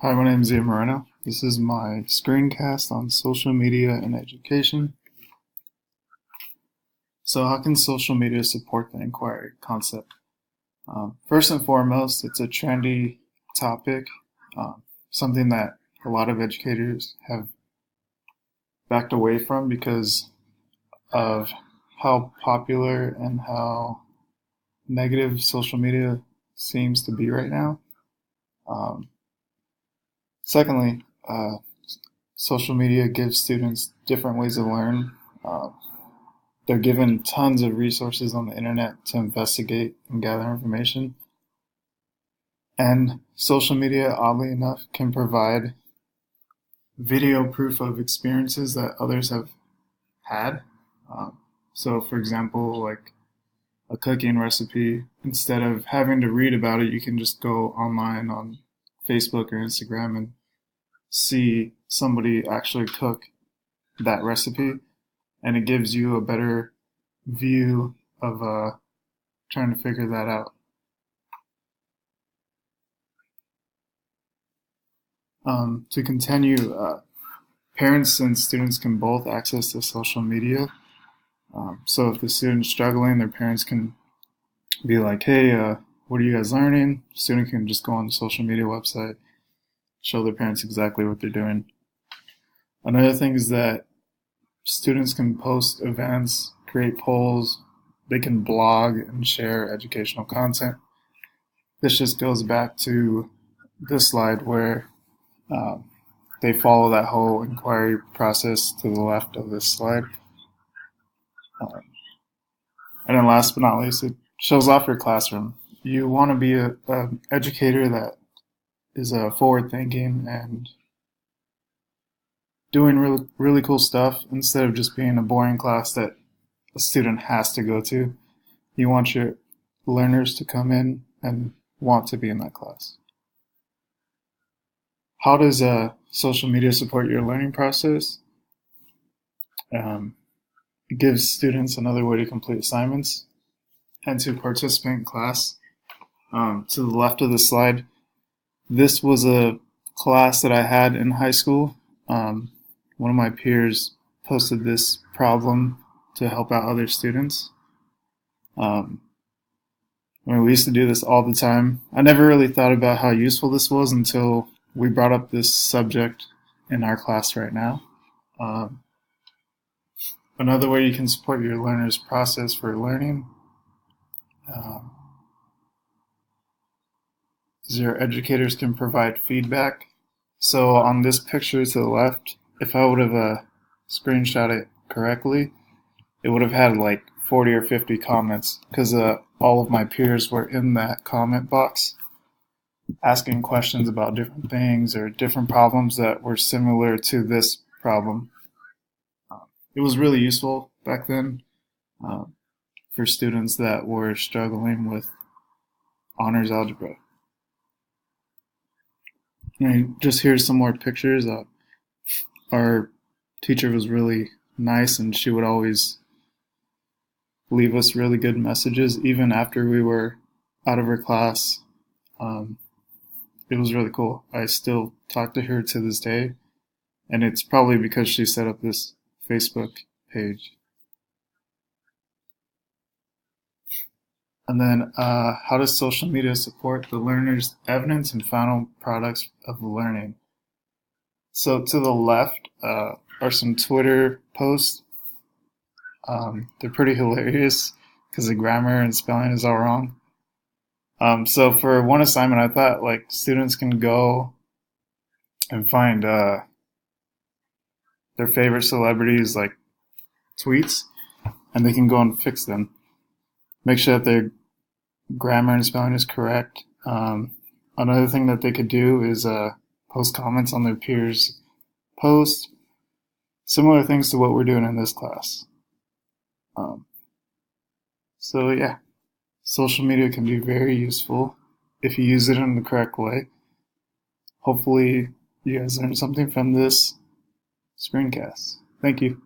Hi, my name is Ian Moreno. This is my screencast on social media and education. So how can social media support the inquiry concept? First and foremost, it's a trendy topic, something that a lot of educators have backed away from because of how popular and how negative social media seems to be right now. Um, Secondly, social media gives students different ways to learn. Uh, they're given tons of resources on the internet to investigate and gather information. And social media, oddly enough, can provide video proof of experiences that others have had. So, for example, like a cooking recipe, instead of having to read about it, you can just go online on Facebook or Instagram and see somebody actually cook that recipe, and it gives you a better view of trying to figure that out. To continue, parents and students can both access the social media. So if the student's struggling, their parents can be like, hey, what are you guys learning? The student can just go on the social media website, show their parents exactly what they're doing. Another thing is that students can post events, create polls, they can blog and share educational content. This just goes back to this slide where they follow that whole inquiry process to the left of this slide. And then last but not least, it shows off your classroom. You want to be an educator that is forward thinking and doing really, really cool stuff instead of just being a boring class that a student has to go to. You want your learners to come in and want to be in that class. How does social media support your learning process? It gives students another way to complete assignments and to participate in class. To the left of the slide, this was a class that I had in high school. One of my peers posted this problem to help out other students. We used to do this all the time. I never really thought about how useful this was until we brought up this subject in our class right now. Another way you can support your learner's process for learning is your educators can provide feedback. So on this picture to the left, if I would have screenshot it correctly, it would have had like 40 or 50 comments because all of my peers were in that comment box asking questions about different things or different problems that were similar to this problem. It was really useful back then for students that were struggling with honors algebra. Just here's some more pictures. Our teacher was really nice, and she would always leave us really good messages, even after we were out of her class. It was really cool. I still talk to her to this day, and it's probably because she set up this Facebook page. And then, how does social media support the learner's evidence and final products of learning? So to the left are some Twitter posts. They're pretty hilarious because the grammar and spelling is all wrong. So for one assignment, I thought like students can go and find their favorite celebrities like tweets, and they can go and fix them. Make sure that their grammar and spelling is correct. Another thing that they could do is post comments on their peers' posts. Similar things to what we're doing in this class. So yeah, social media can be very useful if you use it in the correct way. Hopefully you guys learned something from this screencast. Thank you.